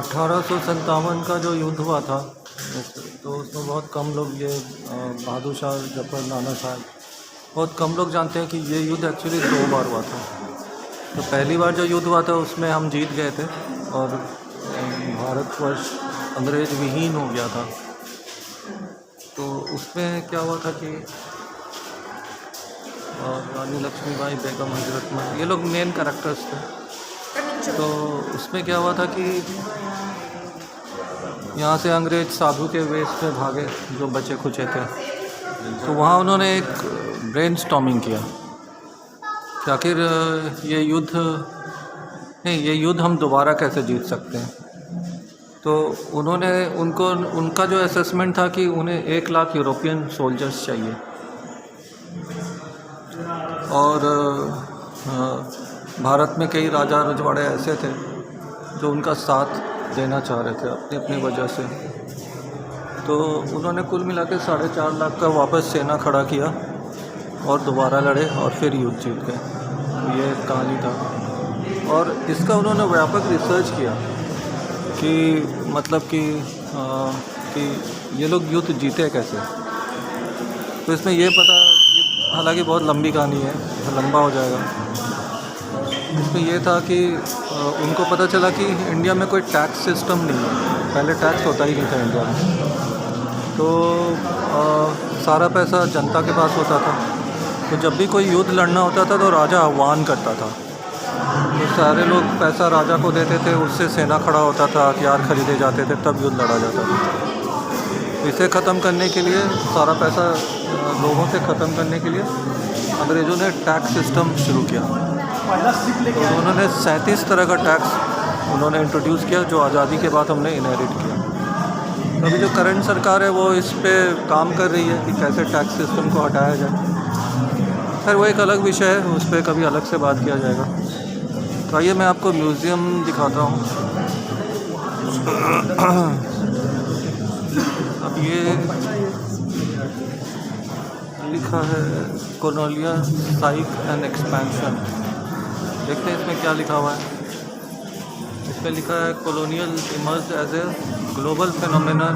1857 का जो युद्ध हुआ था, तो उसमें बहुत कम लोग ये बहादुर शाह जफर नाना साहब, बहुत कम लोग जानते हैं कि ये युद्ध एक्चुअली 2 बार हुआ था। तो पहली बार जो युद्ध हुआ था उसमें हम जीत गए थे और भारतवर्ष अंग्रेज विहीन हो गया था। तो उसमें क्या हुआ था कि रानी लक्ष्मीबाई, बेगम हजरत, ये लोग मेन कैरेक्टर्स थे। तो उसमें क्या हुआ था कि यहाँ से अंग्रेज साधु के वेश में भागे, जो बचे खुचे थे। तो वहाँ उन्होंने एक ब्रेनस्टॉर्मिंग किया कि आखिर ये युद्ध हम दोबारा कैसे जीत सकते हैं। तो उनका जो असेसमेंट था कि उन्हें 1 लाख यूरोपियन सोल्जर्स चाहिए और भारत में कई राजा रजवाड़े ऐसे थे जो उनका साथ देना चाह रहे थे अपनी वजह से। तो उन्होंने कुल मिला के 4.5 लाख का वापस सेना खड़ा किया और दोबारा लड़े और फिर युद्ध जीत गए। ये कहानी था और इसका उन्होंने व्यापक रिसर्च किया कि मतलब कि ये लोग युद्ध जीते कैसे। तो इसमें ये पता, हालांकि बहुत लंबी कहानी है, लंबा हो जाएगा। इसमें यह था कि उनको पता चला कि इंडिया में कोई टैक्स सिस्टम नहीं है, पहले टैक्स होता ही नहीं था इंडिया में। तो सारा पैसा जनता के पास होता था। तो जब भी कोई युद्ध लड़ना होता था तो राजा आह्वान करता था, तो सारे लोग पैसा राजा को देते थे, उससे सेना खड़ा होता था, हथियार खरीदे जाते थे, तब युद्ध लड़ा जाता था। इसे ख़त्म करने के लिए, सारा पैसा लोगों से ख़त्म करने के लिए अंग्रेज़ों ने टैक्स सिस्टम शुरू किया। तो उन्होंने 37 तरह का टैक्स उन्होंने इंट्रोड्यूस किया, जो आज़ादी के बाद हमने इनहेरिट किया। अभी जो करंट सरकार है वो इस पे काम कर रही है कि कैसे टैक्स सिस्टम को हटाया जाए। खैर वो एक अलग विषय है, उस पर कभी अलग से बात किया जाएगा। तो आइए मैं आपको म्यूज़ियम दिखाता हूँ। अब ये लिखा है कॉलोनियल साइक एंड एक्सपेंशन। देखते हैं इसमें क्या लिखा हुआ है। इस पर लिखा है colonial emerge as a global phenomenon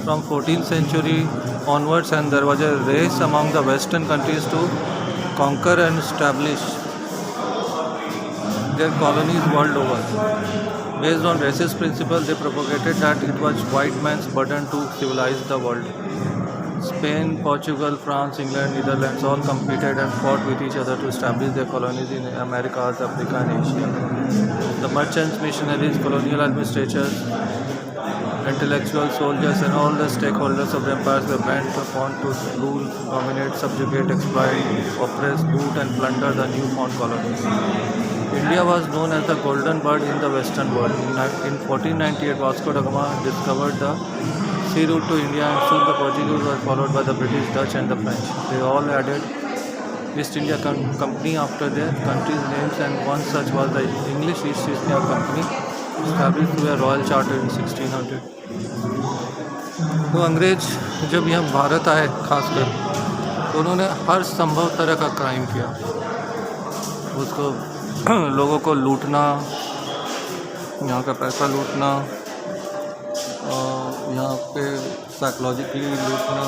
from 14th century onwards, and there was a race among the western countries to conquer and establish their colonies world over. Based on racist principles, they propagated that it was white man's burden to civilize the world. Spain, Portugal, France, England, Netherlands all competed and fought with each other to establish their colonies in Americas, Africa and Asia. The merchants, missionaries, colonial administrators, intellectual soldiers and all the stakeholders of the empires were bent upon to rule, dominate, subjugate, exploit, oppress, loot and plunder the newfound colonies. India was known as the golden bird in the western world. In 1498, Vasco da Gama discovered the sea route to India, and soon the Portuguese were followed by the British, Dutch and the French. They all added East India Company after their country's names, and one such was the English East India Company, established through a royal charter in 1600. तो अंग्रेज जब यहाँ भारत आए खासकर, तो उन्होंने हर संभव तरह का क्राइम किया। उसको लोगों को लूटना, यहाँ का पैसा लूटना, यहाँ पे साइकोलॉजिकली लूटना,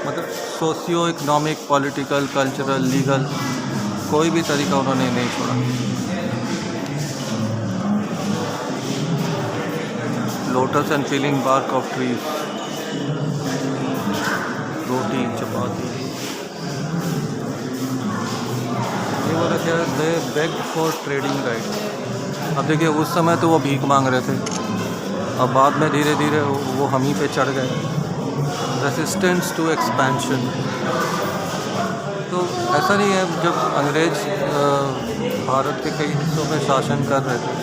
मतलब socio economic, political, cultural, legal, कोई भी तरीका उन्होंने नहीं छोड़ा। Lotus and peeling bark off trees, roti, chapati, ये बोला क्या, they beg for trading right. अब देखिए उस समय तो वो भीख मांग रहे थे, अब बाद में धीरे धीरे वो हम ही पे चढ़ गए। Resistance to expansion. तो ऐसा नहीं है, जब अंग्रेज भारत के कई हिस्सों में शासन कर रहे थे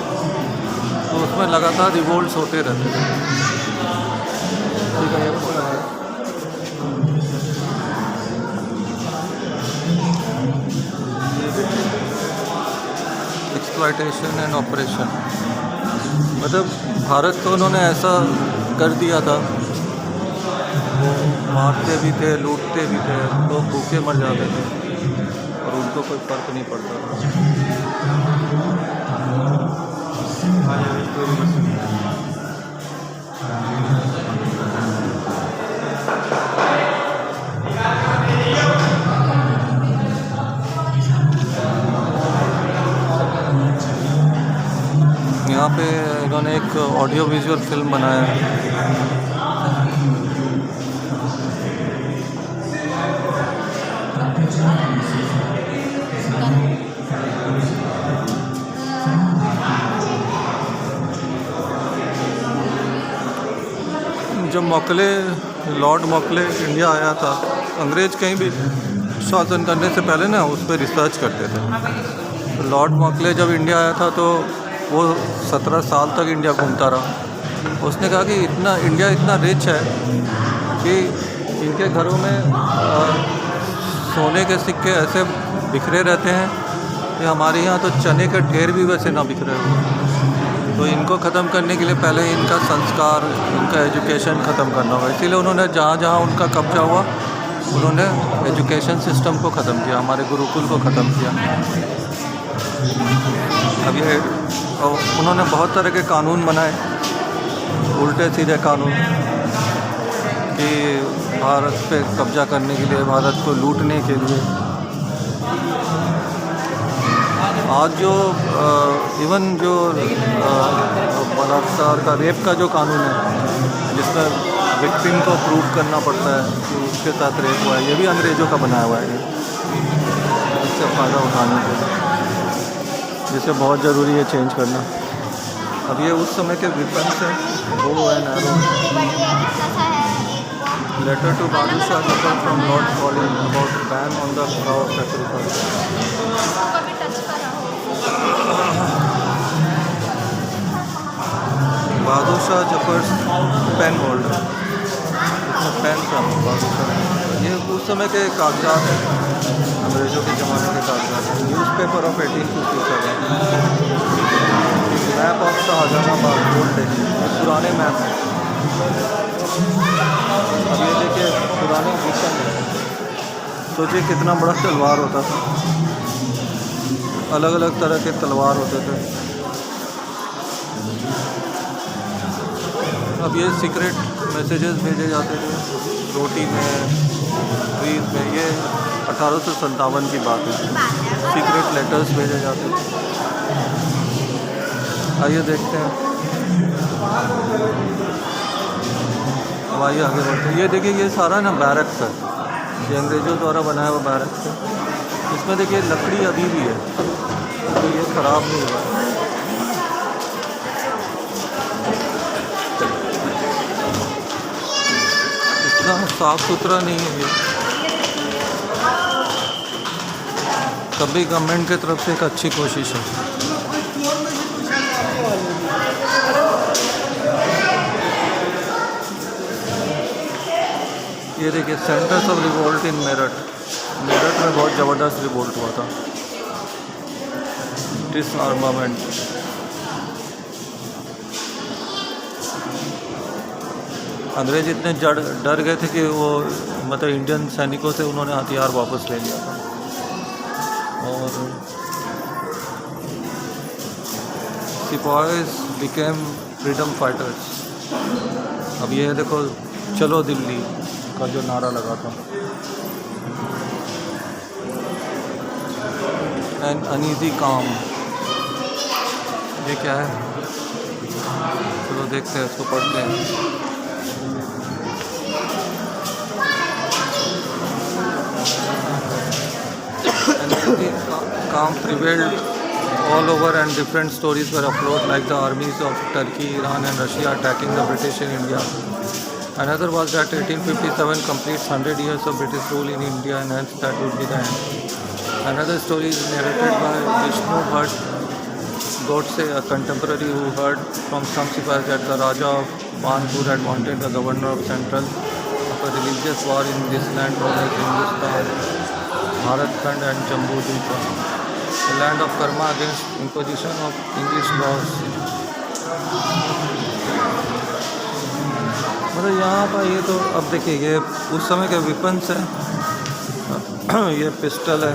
तो उसमें लगातार रिवोल्ट्स होते रहते थे। ठीक है, एक्सप्लॉयटेशन एंड ऑपरेशन, मतलब भारत को उन्होंने ऐसा कर दिया था, वो मारते भी थे, लूटते भी थे, लोग भूखे मर जाते थे और उनको कोई फर्क नहीं पड़ता था। यहाँ पे इन्होंने एक ऑडियो विजुअल फिल्म बनाया है। जब लॉर्ड मॉकले इंडिया आया था, अंग्रेज़ कहीं भी शासन करने से पहले ना उस पर रिसर्च करते थे। लॉर्ड मॉकले जब इंडिया आया था तो वो 17 साल तक इंडिया घूमता रहा। उसने कहा कि इंडिया इतना रिच है कि इनके घरों में सोने के सिक्के ऐसे बिखरे रहते हैं कि हमारे यहाँ तो चने के ढेर भी वैसे ना बिखरे हुए। तो इनको ख़त्म करने के लिए पहले इनका संस्कार, इनका एजुकेशन ख़त्म करना होगा। इसीलिए उन्होंने जहाँ जहाँ उनका कब्जा हुआ उन्होंने एजुकेशन सिस्टम को ख़त्म किया, हमारे गुरुकुल को ख़त्म किया। अब ये उन्होंने बहुत तरह के कानून बनाए, उल्टे सीधे कानून, कि भारत पे कब्जा करने के लिए, भारत को लूटने के लिए। आज जो इवन जो बलात्कार का, रेप का जो कानून है, जिसमें विक्टिम को प्रूव करना पड़ता है कि उसके साथ रेप हुआ है, ये भी अंग्रेज़ों का बनाया हुआ है। इससे फ़ायदा उठाने के लिए, जिसे बहुत ज़रूरी है चेंज करना। अब ये उस समय के विपन्स हैं, वो एंड एरो। लेटर टू बादशाह Zafar from Lord Colin about ban on the cow sacrifice. बादशाह जफर पेन होल्डर, इसमें पेन था बादशाह। ये उस समय के कागजात हैं, अंग्रेज़ों के ज़माने के कागजात हैं। Newspaper of 1857, map of Shahjahanabad, old Delhi. ये पुराने मैप हैं। अब ये देखिए पुराने विषय में सोचिए कितना बड़ा तलवार होता था, अलग अलग तरह के तलवार होते थे। अब ये सीक्रेट मैसेजेस भेजे जाते थे रोटी में, ट्रीज में। ये 1857 की बात है, सीक्रेट लेटर्स भेजे जाते थे। आइए देखते हैं, अब आइए आगे बढ़ते हैं। ये देखिए ये सारा ना बैरक्स है, ये अंग्रेज़ों द्वारा बनाया हुआ बैरक्स है। इसमें देखिए लकड़ी अभी भी है, तो ये ख़राब नहीं हुआ है। इतना साफ़ सुथरा नहीं है ये। तभी गवर्नमेंट की तरफ से एक अच्छी कोशिश है। ये देखिए centres of revolt in Meerut में बहुत ज़बरदस्त रिवोल्ट हुआ था, डिसआर्मामेंट। अंग्रेज इतने डर गए थे कि वो मतलब इंडियन सैनिकों से उन्होंने हथियार वापस ले लिया था। और सिपाहीज बिकेम फ्रीडम फाइटर्स। अब ये देखो चलो दिल्ली का जो नारा लगा था, एन अनईजी काम। ये क्या है, चलो देखते हैं, इसको पढ़ते हैं। Uneasy calm prevailed all over and different stories were afloat, like the armies of Turkey, Iran and Russia attacking the British in India. Another was that 1857 completes 100 years of British rule in India, and hence that would be the end. Another story is narrated by Vishnu Bhatt Godse, a contemporary who heard from some sipahies that the Raja of Kanpur had wanted the governor of Central of a religious war in this land known as Hindustan, Bharatkhand and Jambu Dweepa, the land of karma against imposition of English laws. मतलब यहाँ पर ये तो अब देखिए ये उस समय के विपन्स है। ये पिस्टल है,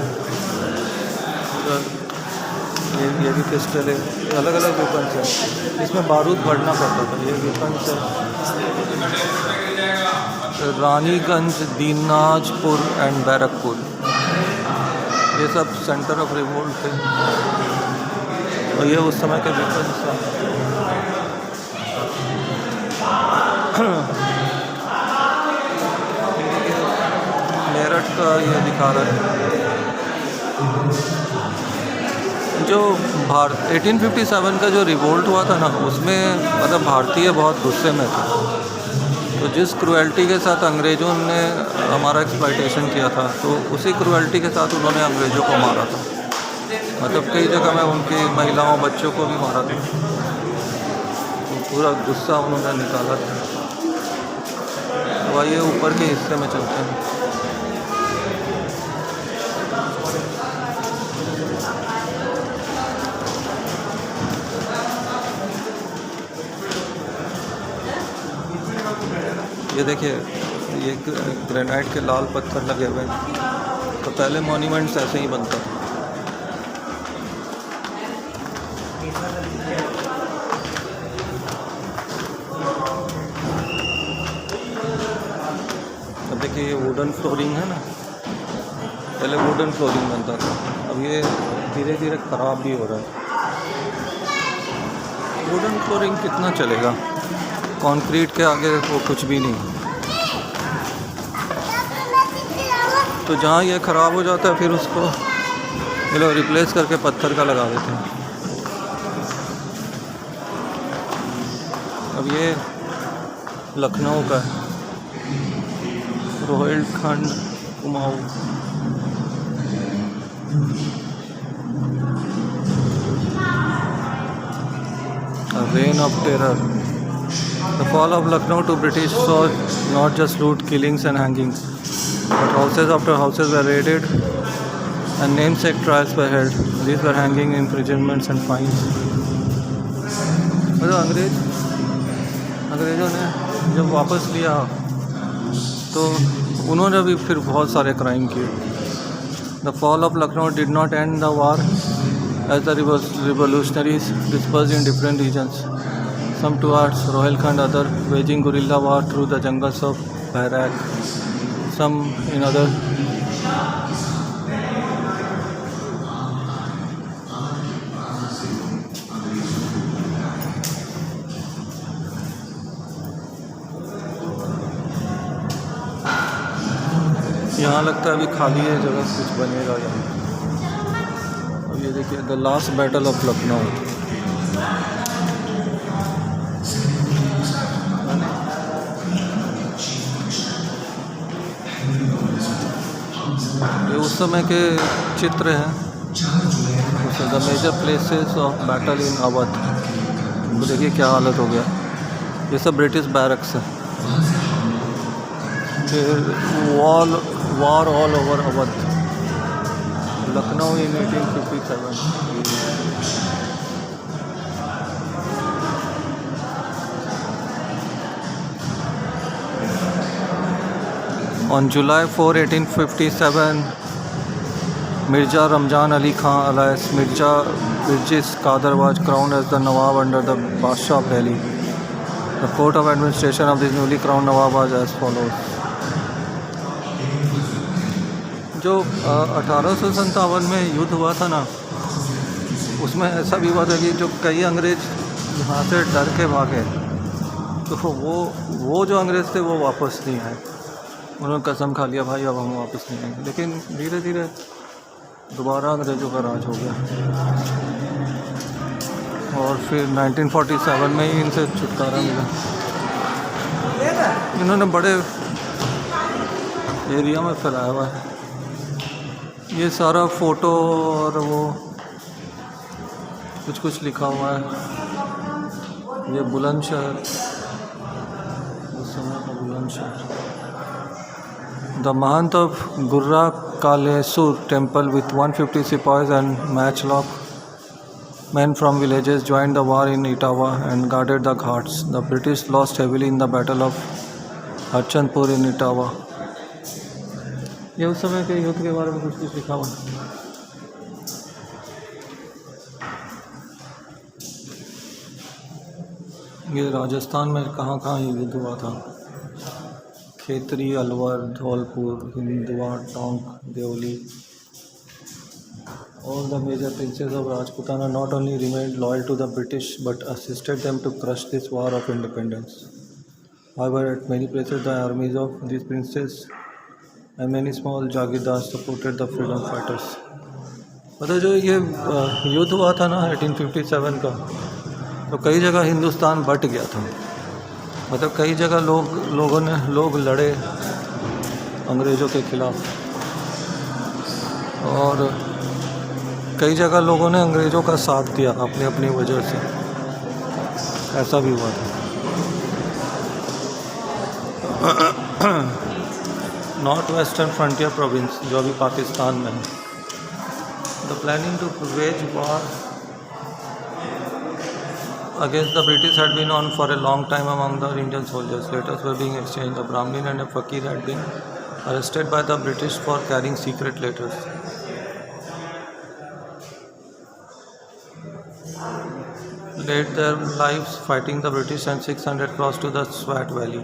ये भी पिस्टल है, ये अलग अलग विपन्स है। इसमें बारूद भरना पड़ता था। ये विपन्स है रानीगंज, दीनाजपुर एंड बैरकपुर, ये सब सेंटर ऑफ रिवोल्ट थे। और ये उस समय के वेपन्स था। मेरठ का ये दिखा रहा है जो 1857 का जो रिवोल्ट हुआ था ना, उसमें मतलब भारतीय बहुत गुस्से में थे। तो जिस क्रुएल्टी के साथ अंग्रेज़ों ने हमारा एक्सप्लॉयटेशन किया था, तो उसी क्रुएल्टी के साथ उन्होंने अंग्रेज़ों को मारा था। मतलब कई जगह में उनकी महिलाओं बच्चों को भी मारा था। तो पूरा गुस्सा उन्होंने निकाला था। तो आइए ऊपर के हिस्से में चलते हैं। ये देखिए, ये ग्रेनाइट के लाल पत्थर लगे हुए हैं। तो पहले मॉन्यूमेंट्स ऐसे ही बनता था। अब देखिए ये वुडन फ्लोरिंग है ना, पहले वुडन फ्लोरिंग बनता था, अब ये धीरे धीरे ख़राब भी हो रहा है। वुडन फ्लोरिंग कितना चलेगा, कंक्रीट के आगे वो कुछ भी नहीं। तो जहाँ ये ख़राब हो जाता है फिर उसको ये लोग रिप्लेस करके पत्थर का लगा देते हैं। अब ये लखनऊ का है, Rohilkhand Kumaon. Rain of terror. The fall of Lucknow to British saw not just loot, killings and hangings, but houses after houses were raided and namesake trials were held. These were hanging, imprisonments and fines. मतलब अंग्रेज़ों ने जब वापस लिया तो उन्होंने भी फिर बहुत सारे क्राइम किए। The fall of Lucknow did not end the war as the revolutionaries dispersed in different regions. Some towards Rohilkhand, other waging guerrilla war through the jungles of Bairak, some in other. यहाँ लगता है अभी खाली है जगह, कुछ बनेगा यहाँ। अब ये देखिए the last battle of Lucknow. ये उस समय के चित्र हैं, the major places of battle in Awadh. तो देखिए क्या हालत हो गया। ये सब ब्रिटिश बैरक्स है। फिर war all over Awadh, Lucknow in 1857. On July 4, 1857, Mirza Ramjan Ali Khan alias Mirza Birjis Qadar was crowned as the Nawab under the Badshah of Delhi. The court of administration of this newly crowned Nawab was as follows. जो 1857 में युद्ध हुआ था ना, उसमें ऐसा भी हुआ था कि जो कई अंग्रेज़ यहाँ से डर के भागे, तो वो जो अंग्रेज़ थे वो वापस नहीं आए। उन्होंने कसम खा लिया भाई अब हम वापस नहीं आएंगे। लेकिन धीरे धीरे दोबारा अंग्रेज़ों का राज हो गया और फिर 1947 में ही इनसे छुटकारा मिला। इन्होंने बड़े एरिया में फैलाया हुआ है। ये सारा फ़ोटो और वो कुछ लिखा हुआ है। ये बुलंदशहर, उस समय का Bulandshahr. The mahant of Gurra Kalesur temple with 150 sipahis and matchlock men from villages joined the war in Etawah and guarded the ghats. The British lost heavily in the battle of Harchandpur in Etawah. ये उस समय के युद्ध के बारे में कुछ लिखा हुआ है। ये राजस्थान में कहाँ युद्ध हुआ था। Khetri, Alwar, Dholpur, हिंदुआ, Tonk, Deoli All the major princes of Rajputana not only remained loyal to the British but assisted them to crush this war of independence. However, at many places the armies of these princes and many small jagirdars supported the freedom fighters. मतलब जो ये युद्ध हुआ था ना 1857 का, तो कई जगह हिंदुस्तान बट गया था। मतलब कई जगह लोग लड़े अंग्रेज़ों के खिलाफ, और कई जगह लोगों ने अंग्रेज़ों का साथ दिया अपनी अपनी वजह से, ऐसा भी हुआ था। नॉर्थ वेस्टर्न फ्रंटियर प्रोविंस जो अभी पाकिस्तान में है, the planning to wage war against the British had been on for a long time among the Indian soldiers. Letters were being exchanged. A Brahmin and a Fakir had been arrested by the British for carrying secret letters. Laid their lives fighting the British, and 600 crossed to the Swat Valley.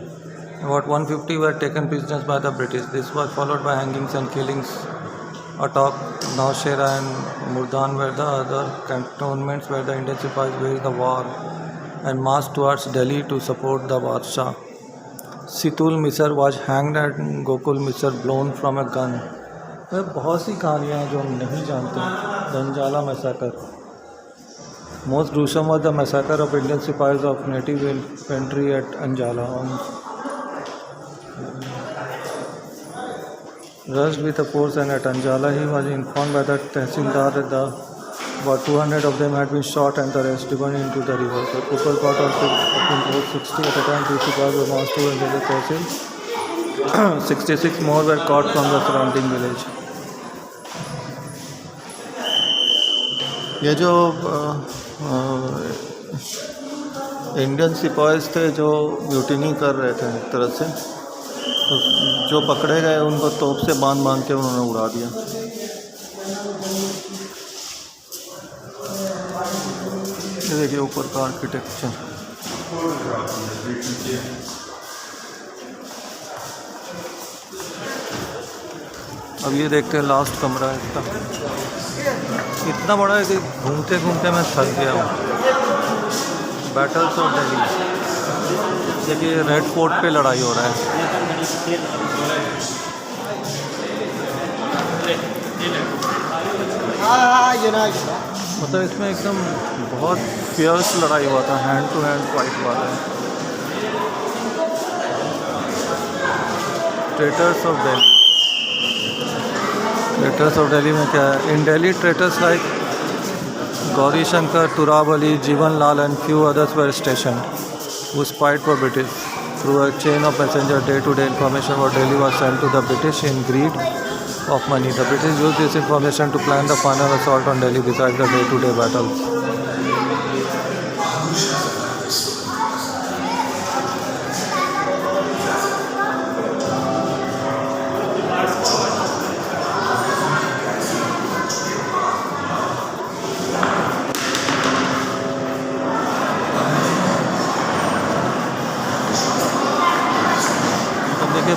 About 150 were taken prisoners by the British. This was followed by hangings and killings. Attock, Nowshera and Murdan were the other cantonments where the Indian Sipahi waged the war and marched towards Delhi to support the Badshah. Situl Misr was hanged and Gokul Misr blown from a gun. बहुत सी कहानियाँ जो हम नहीं जानते। Anjala massacre. Most gruesome was the massacre of Indian Sipahis of native infantry at Anjala. Rushed with a force, and at Anjala he was informed by the Tehsildar that about 200 of them had been shot and the rest driven into the river. The people got on to 60 at a time. 2 Sipahis were marched to Anjali Tehsil. 66 more were caught from the surrounding village. ये जो Indian सिपाहीज थे जो mutiny कर रहे थे एक तरह से, तो जो पकड़े गए उनको तोप से बांध के उन्होंने उड़ा दिया। ये देखिए ऊपर का आर्किटेक्चर। अब ये देखते हैं लास्ट कमरा है इसका। इतना बड़ा है कि घूमते घूमते मैं थक गया हूँ। बैटल्स ऑफ दिल्ली, देखिए रेड फोर्ट पे लड़ाई हो रहा है। मतलब इसमें एकदम बहुत फियर्स लड़ाई हुआ था, हैंड टू हैंड फाइट हुआ था। Traitors of Delhi, traitors of Delhi में क्या है? In Delhi traitors like Gauri Shankar, Turab Ali, Jiwan Lal and few others were station who spied for British. Through a chain of messenger, day-to-day information about Delhi was sent to the British in greed of money. The British used this information to plan the final assault on Delhi besides the day-to-day battles.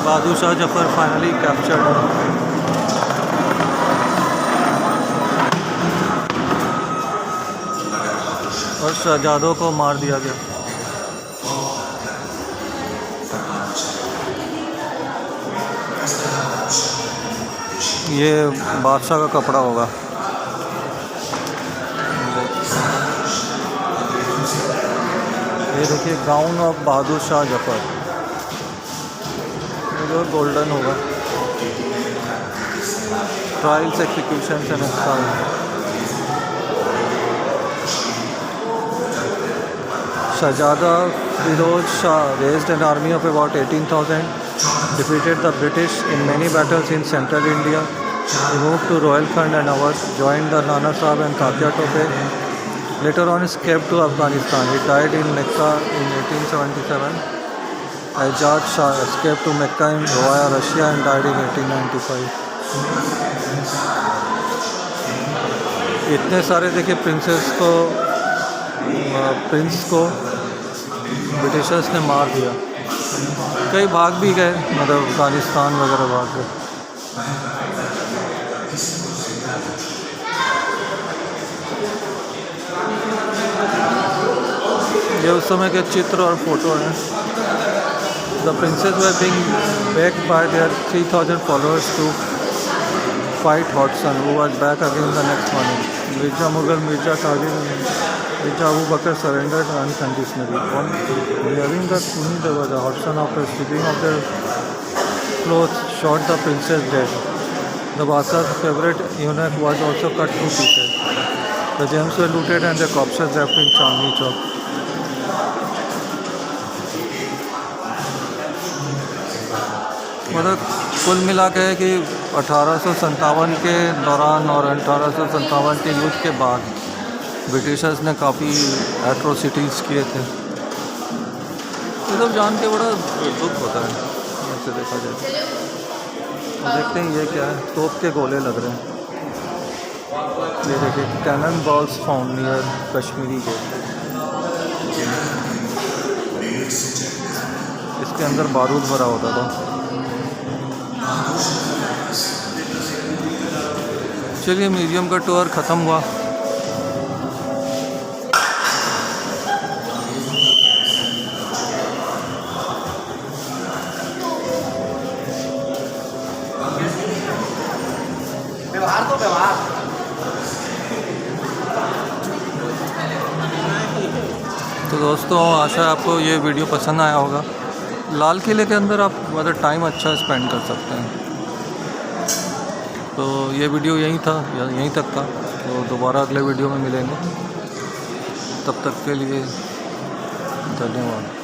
Bahadur Shah Zafar finally captured है। और शहजादों को मार दिया गया। ये बादशाह का कपड़ा होगा। ये देखिए गाउन ऑफ बहादुर शाह जफर, जो गोल्डन होगा। Trials, execution and expire. शहजादा Firoz Shah raised an army of about 18,000, defeated the British in many battles in central India. He moved to Rohilkhand and Awadh, joined the Nana Sahib and Tatya Tope. Later on escaped to Afghanistan. He died in Mecca in 1877. Ajad Shah escaped to Mecca in via Russia and died in 1895. इतने सारे देखिए Prince को Britishers ने मार दिया। कई भाग भी गए, मतलब अफगानिस्तान वगैरह भाग गए। ये उस समय के चित्र और फोटो हैं। The princes were being backed by their 3000 followers to fight Hodson who was back again the next morning. Mirza Mughal, Mirza Qadir, Mirza Abu Bakr surrendered unconditionally. On hearing the news, there was a Hodgson, after stripping of their clothes, shot the princess dead. The Basa's favorite eunuch was also cut to pieces. The gems were looted and their corpses left in Chandni Chowk. मतलब कुल मिला के है कि 1857 के दौरान और 1857 के युद्ध के बाद ब्रिटिशर्स ने काफ़ी एट्रोसिटीज़ किए थे। ये सब जान के बड़ा दुख होता है ऐसे देखा जाए। देखते हैं ये क्या है, तोप के गोले लग रहे हैं। ये देखिए, cannon balls found near Kashmiri gate. इसके अंदर बारूद भरा होता था। चलिए, म्यूजियम का टूर ख़त्म हुआ। तो दोस्तों, आशा है आपको ये वीडियो पसंद आया होगा। लाल किले के अंदर आप मतलब टाइम अच्छा स्पेंड कर सकते हैं। तो ये वीडियो यहीं तक था। तो दोबारा अगले वीडियो में मिलेंगे। तब तक के लिए धन्यवाद।